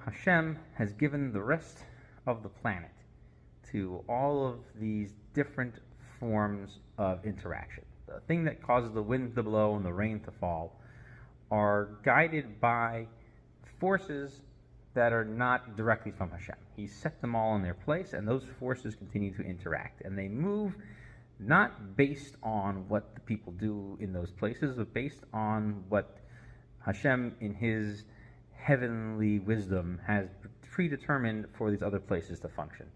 Hashem has given the rest of the planet to all of these different forms of interaction. The thing that causes the wind to blow and the rain to fall are guided by forces that are not directly from Hashem. He set them all in their place, and those forces continue to interact. And they move not based on what the people do in those places, but based on what Hashem, in His heavenly wisdom, has predetermined for these other places to function.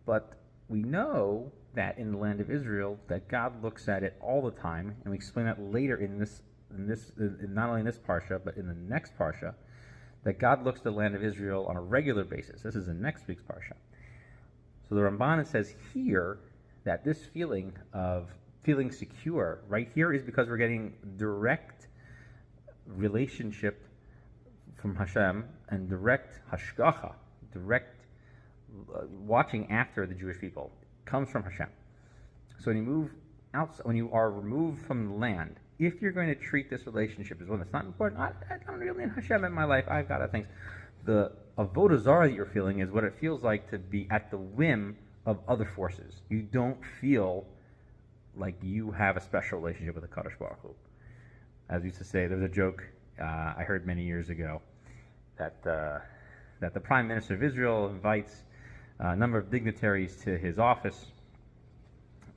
But we know that in the land of Israel, that God looks at it all the time, and we explain that later in not only in this parsha, but in the next parsha, that God looks at the land of Israel on a regular basis. This is in next week's parsha. So the Ramban says here that this feeling of feeling secure right here is because we're getting direct relationship from Hashem and direct hashgacha, direct watching after the Jewish people comes from Hashem. So when you move outside, when you are removed from the land, if you're going to treat this relationship as one that's not important, I don't really need Hashem in my life, I've got other things. The avodah zarah that you're feeling is what it feels like to be at the whim of other forces. You don't feel like you have a special relationship with the Kadosh Baruch Hu. As we used to say, there's a joke I heard many years ago that the Prime Minister of Israel invites a number of dignitaries to his office,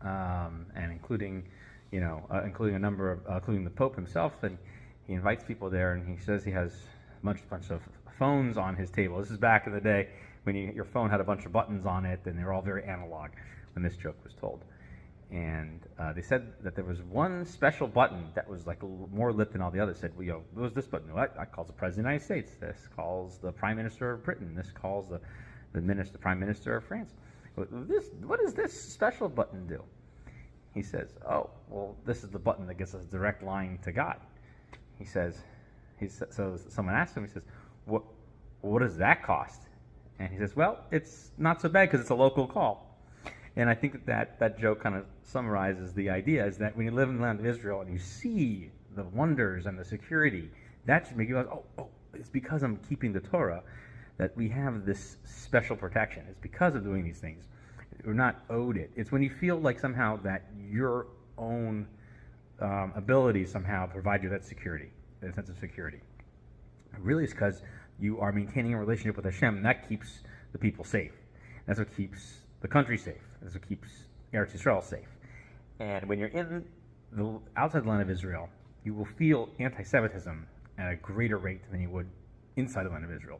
and including the Pope himself, and he invites people there, and he says he has a bunch of phones on his table. This is back in the day when your phone had a bunch of buttons on it, and they were all very analog when this joke was told. And they said that there was one special button that was like more lit than all the others. Said, well, what was this button? Well, that calls the President of the United States. This calls the Prime Minister of Britain. This calls the Prime Minister of France. What does this special button do? He says, oh, well, this is the button that gets us a direct line to God. So someone asked him, he says, what does that cost? And he says, well, it's not so bad because it's a local call. And I think that joke kind of summarizes the idea, is that when you live in the land of Israel and you see the wonders and the security, that should make you realize, oh, it's because I'm keeping the Torah that we have this special protection. It's because of doing these things. We're not owed it. It's when you feel like somehow that your own abilities somehow provide you that security, that sense of security. Really, it's because you are maintaining a relationship with Hashem, and that keeps the people safe. That's what keeps the country safe. That's what keeps Eretz Yisrael safe. And when you're in the outside the land of Israel, you will feel anti-Semitism at a greater rate than you would inside the land of Israel.